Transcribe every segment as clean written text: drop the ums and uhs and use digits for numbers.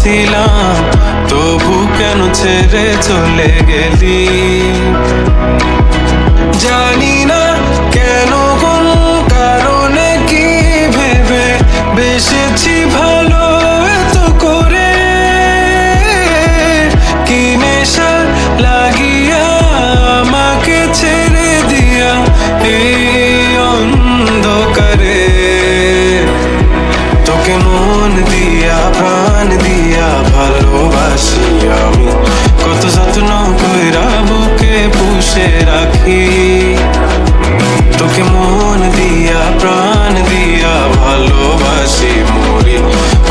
দিলাম, তবু কেন ছেড়ে চলে গেলি? জানি না কেন, কোন কারণে, কি ভেবে বেসেছি ভালো এত করে, কি নেশা লাগিয়া আমাকে ছেড়ে দিয়া এই অন্ধকারে। তোকে মন দিয়া প্রাণ দিয়া ভালোবাসি আমি, কত যত্ন কইরা বুকে পুষে রাখি। তোকে মন দিয়া প্রাণ দিয়া ভালোবাসি মরি,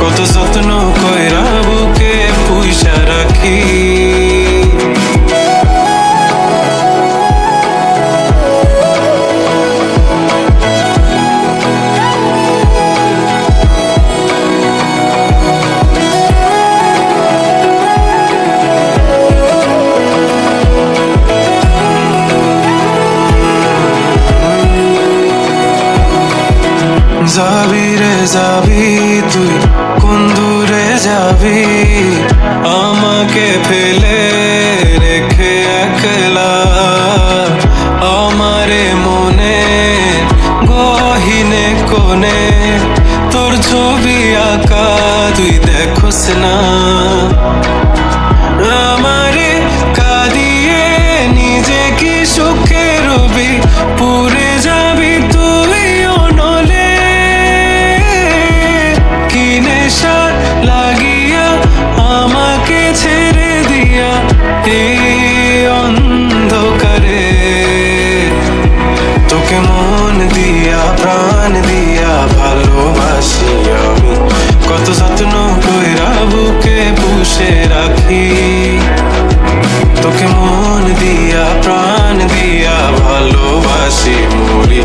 কত যত্ন কইরা বুকে পুষা রাখি। যাবি রে যাবি তুই, কোন দূরে যাবি আমাকে ফেলে রেখে একলা? আমারে মনে গহীনে কোণে তোর ছবি আঁকা তুই দেখোস না? আমারে কাঁদিয়ে নিজে কি সুখে রবি, পুরে যাবি তুই অনলে। কি নেশা লাগিয়া আমাকে ছেড়ে দিয়া এই অন্ধকারে। তোকে মন দিয়া প্রাণ দিয়া ভালোবাসি আমি, কত যত্ন কইরা বুকে পুষে রাখি। তোকে মন দিয়া প্রাণ দিয়া ভালোবাসি মরি,